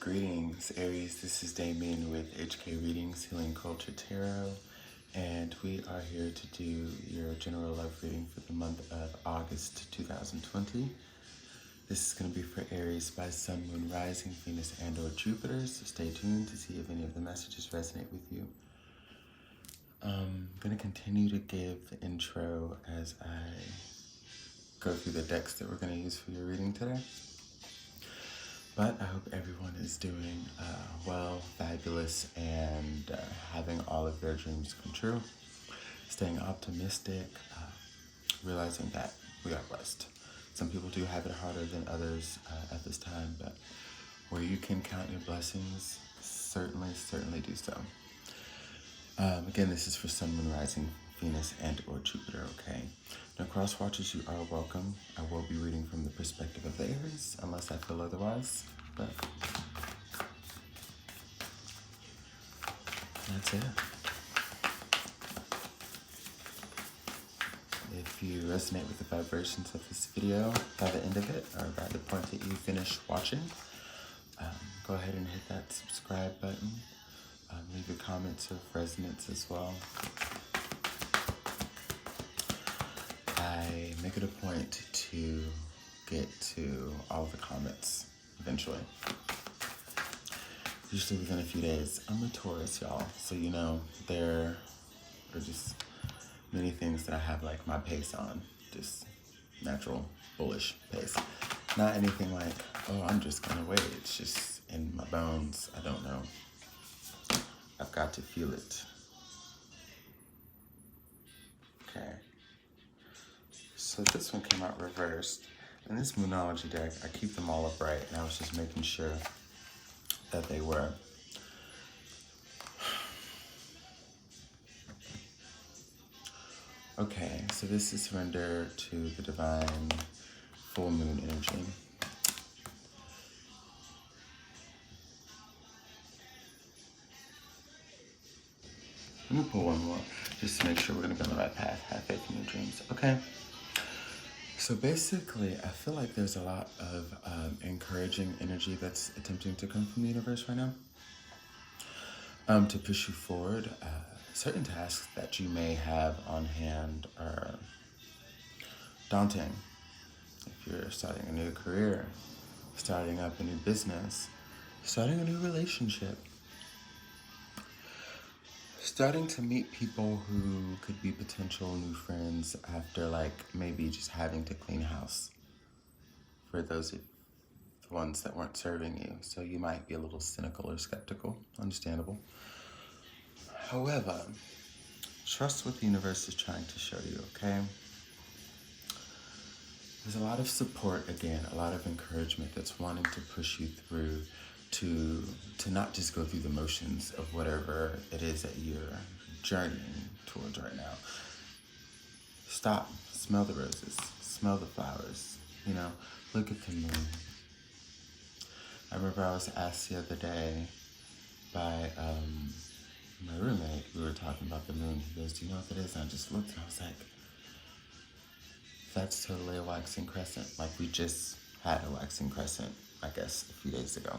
Greetings, Aries. This is Damien with HK Readings, Healing Culture Tarot, and we are here to do your general love reading for the month of August 2020. This is going to be for Aries by Sun, Moon, Rising, Venus, and or Jupiter, so stay tuned to see if any of the messages resonate with you. I'm going to continue to give the intro as I go through the decks that we're going to use for your reading today. But I hope everyone is doing well, fabulous, and having all of their dreams come true. Staying optimistic, realizing that we are blessed. Some people do have it harder than others at this time, but where you can count your blessings, certainly do so. Again, this is for Sun, Moon, Rising, Venus, and or Jupiter, okay? Now, cross watchers, you are welcome. I will be reading from the perspective of the Aries, unless I feel otherwise, but that's it. If you resonate with the vibrations of this video by the end of it, or by the point that you finish watching, go ahead and hit that subscribe button. Leave your comments of resonance as well. I make it a point to get to all the comments eventually. Usually within a few days. I'm a Taurus, y'all, so you know there are just many things that I have like my pace on, just natural bullish pace. Not anything like, oh, I'm just gonna wait. It's just in my bones. I don't know. I've got to feel it. Okay. So this one came out reversed. In this Moonology deck, I keep them all upright, and I was just making sure that they were. Okay, so this is surrender to the divine full moon energy. Let me pull one more, just to make sure we're gonna be on the right path. Have faith in your dreams, okay? So basically, I feel like there's a lot of encouraging energy that's attempting to come from the universe right now. To push you forward. Certain tasks that you may have on hand are daunting. If you're starting a new career, starting up a new business, starting a new relationship, starting to meet people who could be potential new friends after like maybe just having to clean house for those of the ones that weren't serving you. So you might be a little cynical or skeptical, understandable. However, trust what the universe is trying to show you, okay? There's a lot of support, again, a lot of encouragement that's wanting to push you through to not just go through the motions of whatever it is that you're journeying towards right now. Stop, smell the roses, smell the flowers, you know, look at the moon. I remember I was asked the other day by my roommate, we were talking about the moon. He goes, do you know what that is? And I just looked and I was like, that's totally a waxing crescent. Like we just had a waxing crescent, I guess, a few days ago.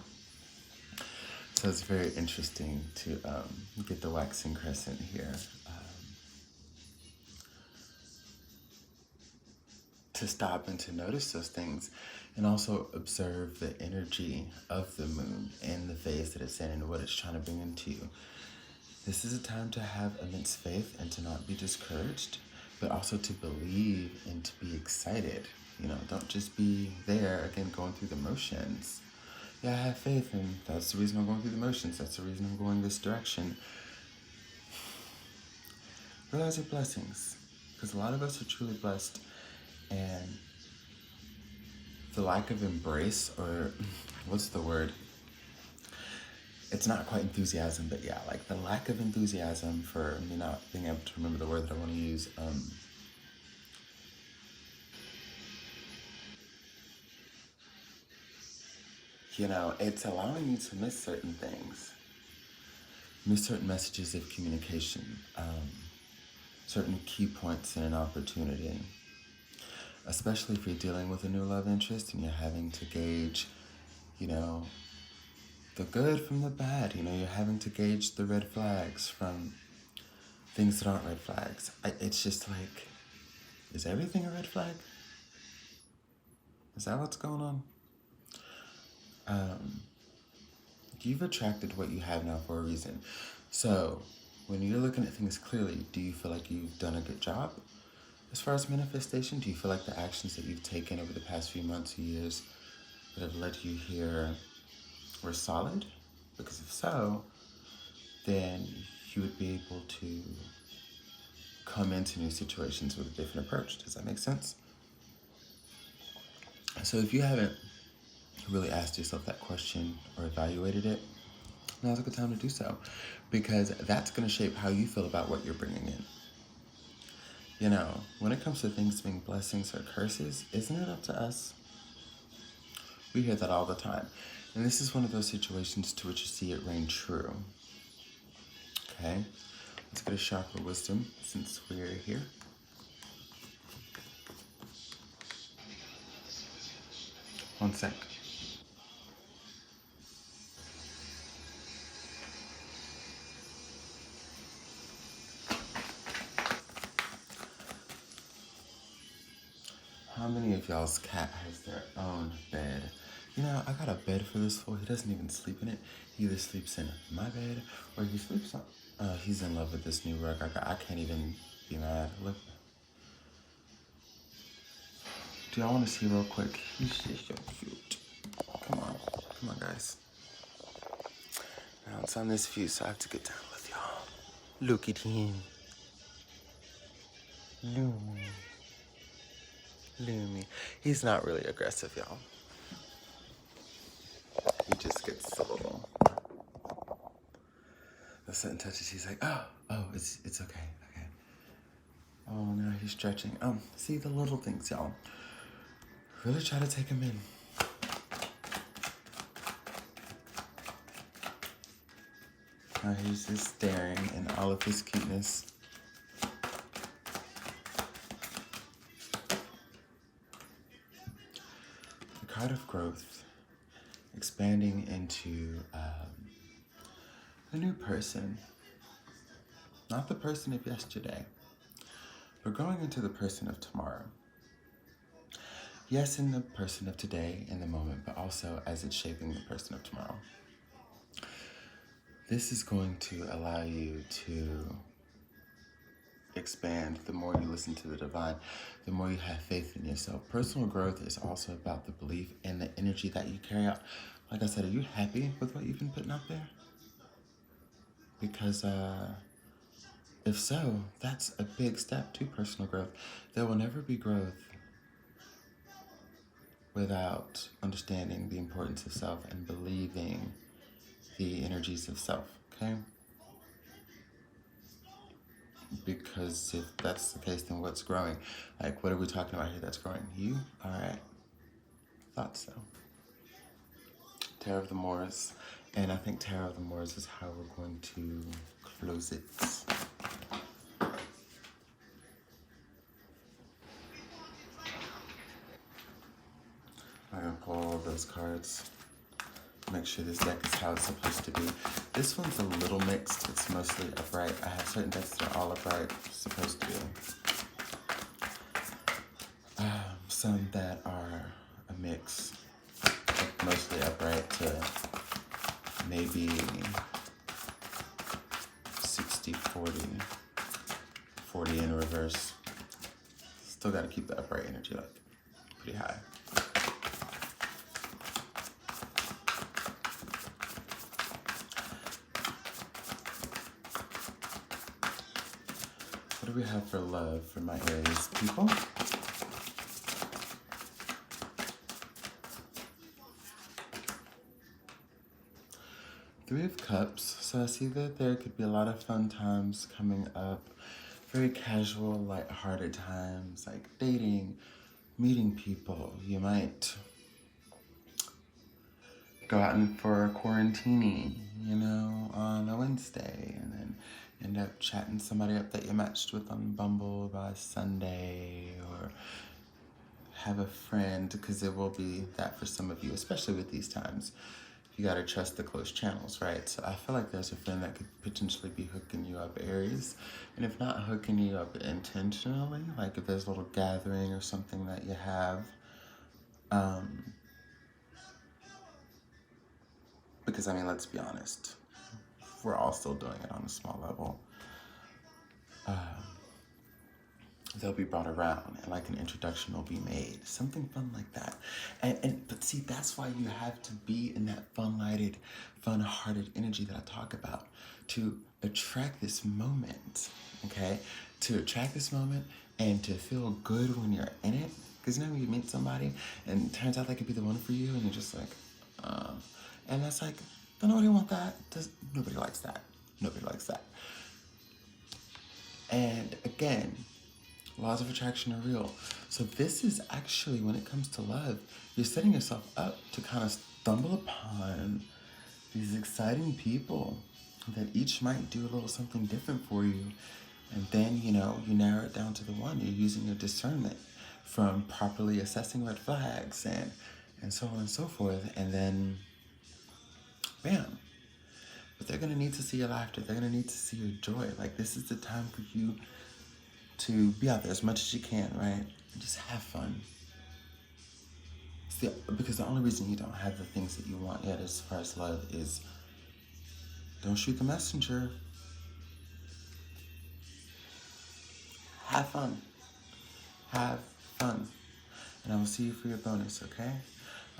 So it's very interesting to get the waxing crescent here. To stop and to notice those things and also observe the energy of the moon and the phase that it's in and what it's trying to bring into you. This is a time to have immense faith and to not be discouraged, but also to believe and to be excited. You know, don't just be there, again, going through the motions. Yeah, I have faith, and that's the reason I'm going through the motions. That's the reason I'm going this direction. Realize your blessings, because a lot of us are truly blessed, and the lack of embrace, or what's the word? It's not quite enthusiasm, but yeah, like the lack of enthusiasm for me not being able to remember the word that I want to use. You know, it's allowing you to miss certain things, miss certain messages of communication, certain key points in an opportunity, especially if you're dealing with a new love interest and you're having to gauge, you know, the good from the bad. You know, you're having to gauge the red flags from things that aren't red flags. It's just like, is everything a red flag? Is that what's going on? You've attracted what you have now for a reason. So, when you're looking at things clearly, do you feel like you've done a good job? As far as manifestation, do you feel like the actions that you've taken over the past few months or years that have led you here were solid? Because if so, then you would be able to come into new situations with a different approach. Does that make sense? So if you haven't really asked yourself that question or evaluated it, now's a good time to do so, because that's going to shape how you feel about what you're bringing in. You know, when it comes to things being blessings or curses, isn't it up to us? We hear that all the time. And this is one of those situations to which you see it reign true. Okay? Let's get a chakra wisdom since we're here. One sec. How many of y'all's cat has their own bed? You know, I got a bed for this fool. He doesn't even sleep in it. He either sleeps in my bed or he sleeps on... he's in love with this new rug. I can't even be mad. Look. Do y'all want to see real quick? He's just so cute. Come on. Come on, guys. Now it's on this view, so I have to get down with y'all. Look at him. Loomy. Loomy. He's not really aggressive, y'all. He just gets a little... The certain touches, he's like, oh, it's okay, okay. Oh, now he's stretching. See the little things, y'all. Really try to take him in. Now he's just staring in all of his cuteness. The card of growth, expanding into a new person. Not the person of yesterday. We're going into the person of tomorrow. Yes, in the person of today, in the moment, but also as it's shaping the person of tomorrow. This is going to allow you to expand the more you listen to the divine, the more you have faith in yourself. Personal growth is also about the belief and the energy that you carry out. Like I said, are you happy with what you've been putting out there? Because if so, that's a big step to personal growth. There will never be growth without understanding the importance of self and believing the energies of self, okay? Because if that's the case, then what's growing? Like, what are we talking about here that's growing? You? All right. Thought so. Tarot of the Moors. And I think Tarot of the Moors is how we're going to close it. I'm going to pull all of those cards. Make sure this deck is how it's supposed to be. This one's a little mixed. It's mostly upright. I have certain decks that are all upright, supposed to be. Some that are a mix of mostly upright to maybe 60-40, 40 in reverse. Still got to keep the upright energy like pretty high. What do we have for love for my Aries people? Three of Cups. So I see that there could be a lot of fun times coming up. Very casual, light-hearted times, like dating, meeting people. You might go out for a quarantini, you know, on a Wednesday, and then end up chatting somebody up that you matched with on Bumble by Sunday, or have a friend, because it will be that for some of you, especially with these times. you gotta trust the close channels, right? So I feel like there's a friend that could potentially be hooking you up, Aries. And if not hooking you up intentionally, like if there's a little gathering or something that you have, um, because I mean, let's be honest, we're all still doing it on a small level. They'll be brought around and like an introduction will be made, something fun like that. But see, that's why you have to be in that fun-lighted, fun-hearted energy that I talk about to attract this moment, okay? To attract this moment and to feel good when you're in it. Because you know when you meet somebody and it turns out they could be the one for you and you're just like, and that's like, don't nobody want that. Nobody likes that. Nobody likes that. And again, laws of attraction are real. So this is actually, when it comes to love, you're setting yourself up to kind of stumble upon these exciting people that each might do a little something different for you. And then, you know, you narrow it down to the one. You're using your discernment from properly assessing red flags and so on and so forth. And then, bam. But they're going to need to see your laughter. They're going to need to see your joy. Like, this is the time for you to be out there as much as you can, right? And just have fun. Because the only reason you don't have the things that you want yet as far as love is don't shoot the messenger. Have fun. Have fun. And I will see you for your bonus, okay?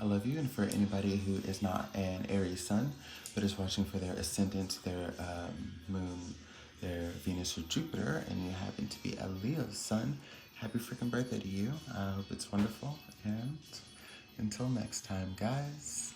I love you. And for anybody who is not an Aries sun, but is watching for their ascendant, their moon, their Venus or Jupiter, and you happen to be a Leo sun, happy freaking birthday to you. I hope it's wonderful. And until next time, guys.